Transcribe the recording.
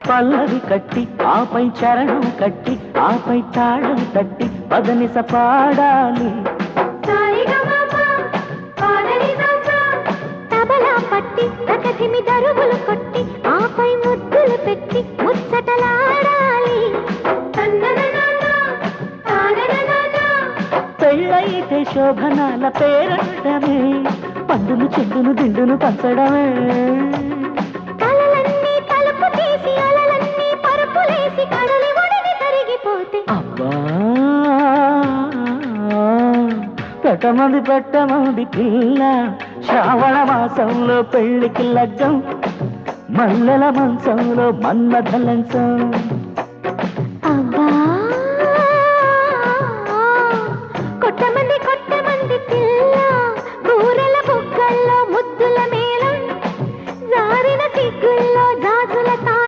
పల్లవి కట్టి ఆపై చరణం కట్టి ఆపై తాళం తట్టి పదనిస పాడాలి. తబలా పట్టి ప్రకటిమి దరువులు కొట్టి ఆపై ముద్దులు పెట్టి ముచ్చటలాడాలి. పెళ్ళైతే శోభనాల పేరంటమే పండును చెండును దిండును పంచడమే. కలలన్నీ తలుపు తీసి అలలన్నీ పరుపులేసి కడలి ఒడిని తరిగిపోతే అబ్బా పెట్టమంది పిల్ల శ్రావణ మాసంలో పెళ్లికి లగ్గం మల్లెల మంచంలో మన్మథ లంచం.